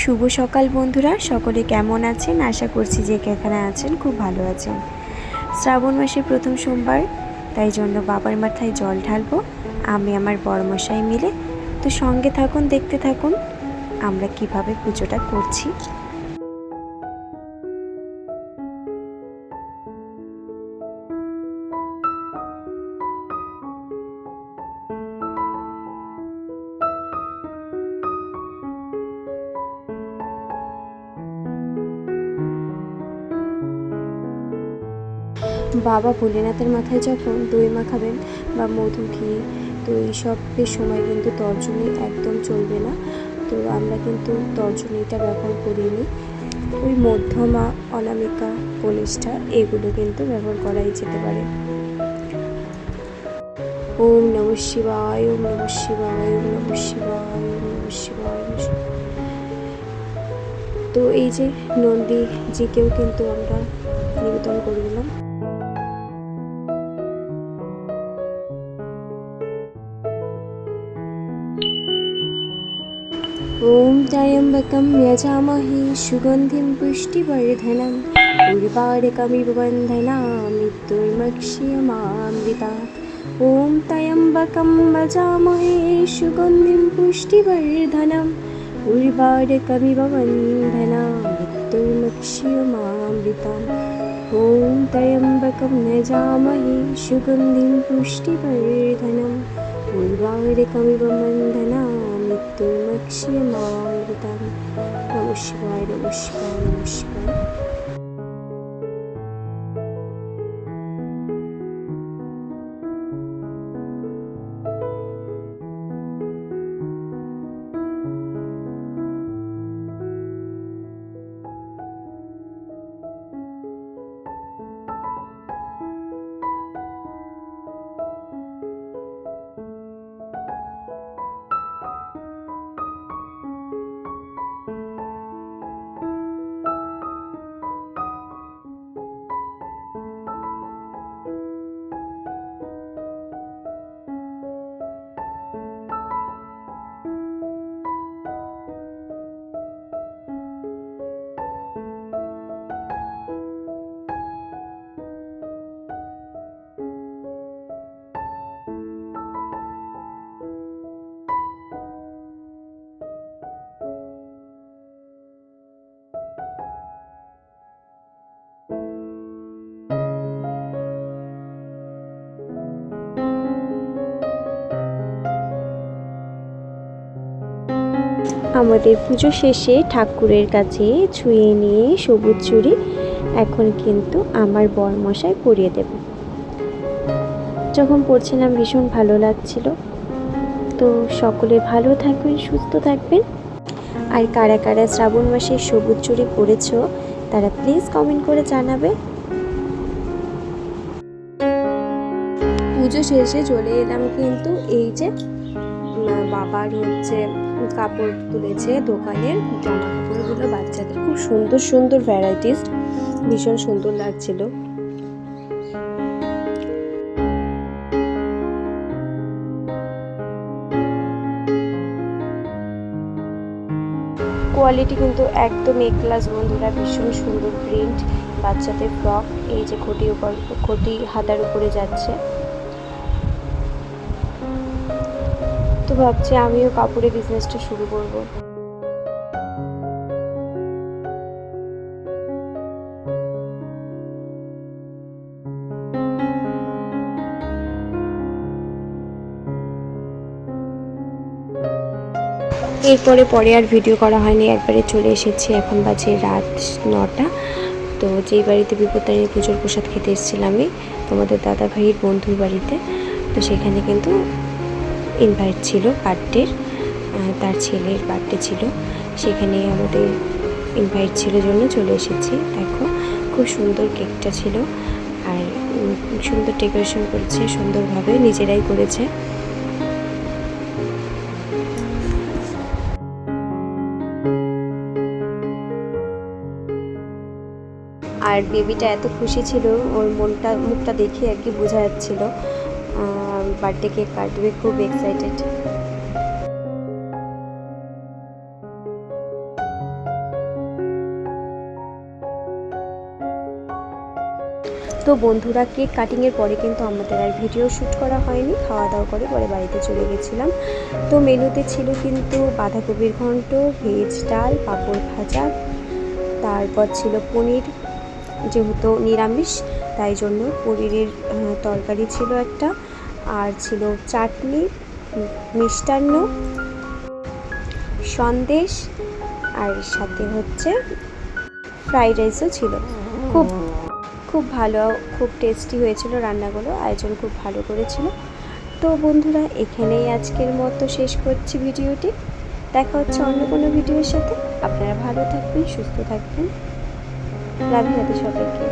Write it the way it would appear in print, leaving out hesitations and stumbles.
শুভ সকাল বন্ধুরা, সকলে কেমন আছেন? আশা করছি যে যেখানে আছেন খুব ভালো আছেন। শ্রাবণ মাসের প্রথম সোমবার, তাই জন্য বাবার মাথায় জল ঢালবো আমি আমার বড়মশাই মিলে। তো সঙ্গে থাকুন, দেখতে থাকুন আমরা কিভাবে পুজোটা করছি। বাবা ভোলেনাথের মাথায় যখন দই মাখাবেন বা মধু ঘি, তো এইসবের সময় কিন্তু তর্জনী একদম চলবে না। তো আমরা কিন্তু তর্জনীটা ব্যবহার করিনি, ওই মধ্যমা, অনামিকা, কনিষ্ঠা এগুলো কিন্তু ব্যবহার করাই যেতে পারে। ওম নমঃ শিবায়, ওম নমঃ শিবায়, ওম নমঃ শিবায়, ওম নমঃ শিবায়। তো এই যে নন্দীজিকেও কিন্তু আমরা নিবেদন করে দিলাম। ওম ত্র্যম্বকম যজামহে সুগন্ধিম পুষ্টিবর্ধনম উর্বারকমিব বন্ধনামি মৃত্যুর্মক্ষীয়মামৃতাৎ। ওম ত্র্যম্বকম যজামহে সুগন্ধিম পুষ্টিবর্ধনম উর্বারকমিব বন্ধনামি মৃত্যুর্মক্ষীয়মামৃতাৎ। ওম ত্র্যম্বকম যজামহে সুগন্ধিম পুষ্টিবর্ধনম উর্বারকমিব বন্ধনামি মৃত্যুর্মক্ষীয়মামৃতাৎ। নমঃ শিবায়, নমঃ শিবায়, নমঃ শিবায়। আমাদের পুজো শেষে ঠাকুরের কাছে ছুঁয়ে নিয়ে সবুজ চুড়ি এখন কিন্তু আমার বরমশাই পরিয়ে দেব। যখন পরছিলাম ভীষণ ভালো লাগছিল। তো সকলে ভালো থাকবেন, সুস্থ থাকবেন। আর কারা কারা শ্রাবণ মাসে সবুজ চুড়ি পরেছ তারা প্লিজ কমেন্ট করে জানাবে। পুজো শেষে চলে এলাম কিন্তু এই যে বাবার কাপড় তুলেছে দোকানের, জামা কাপড়গুলো বাচ্চাদের খুব সুন্দর সুন্দর ভ্যারাইটিস, ভীষণ সুন্দর লাগছিল। কোয়ালিটি কিন্তু একদম এ ক্লাস বন্ধুরা, ভীষণ সুন্দর প্রিন্ট, বাচ্চাদের ফ্রক। এই যে খুঁটি হাতার উপরে যাচ্ছে। তো ভাবছি আমিও কাপড়ের বিজনেসটা শুরু করব। পরে আর ভিডিও করা হয়নি, একবারে চলে এসেছি। এখন বাজে রাত 9টা। তো যেই বাড়িতে বিপত্তারিণী পুজোর প্রসাদ খেতে এসেছিলাম আমি, তোমাদের দাদা ভাইয়ের বন্ধুর বাড়িতে, তো সেখানে কিন্তু ইনভাইট ছিল বার্থডের, তার ছেলের বার্থডে ছিল, সেখানে আমাদের ইনভাইট ছিল জন্য চলে এসেছি। দেখো খুব সুন্দর কেকটা ছিল, আর সুন্দর ডেকোরেশন করেছে, সুন্দরভাবে নিজেরাই করেছে। আর বেবিটা এত খুশি ছিল, ওর মুখটা দেখে আর কি বোঝা যাচ্ছিল বার্থডে কেক কাটবে, খুব এক্সাইটেড। তো বন্ধুরা, কেক কাটিংয়ের পরে কিন্তু আমাদের আর ভিডিও শ্যুট করা হয়নি, খাওয়া দাওয়া করে পরে বাড়িতে চলে গেছিলাম। তো মেনুতে ছিল কিন্তু বাঁধাকপির ঘন্ট, ভেজ ডাল, পাঁপড় ভাজা, তারপর ছিল পনির, যেহেতু নিরামিষ তাই জন্য পনিরের তরকারি ছিল একটা, আর ছিল চাটনি, মিষ্টান্ন, সন্দেশ, আর সাথে হচ্ছে ফ্রাইড রাইসও ছিল। খুব খুব ভালো, খুব টেস্টি হয়েছিল রান্নাগুলো, আয়োজন খুব ভালো করেছিল। তো বন্ধুরা, এখানেই আজকের মতো শেষ করছি ভিডিওটি। দেখা হচ্ছে অন্য কোনো ভিডিওর সাথে। আপনারা ভালো থাকবেন, সুস্থ থাকবেন। রাধে রাধে সবাইকে।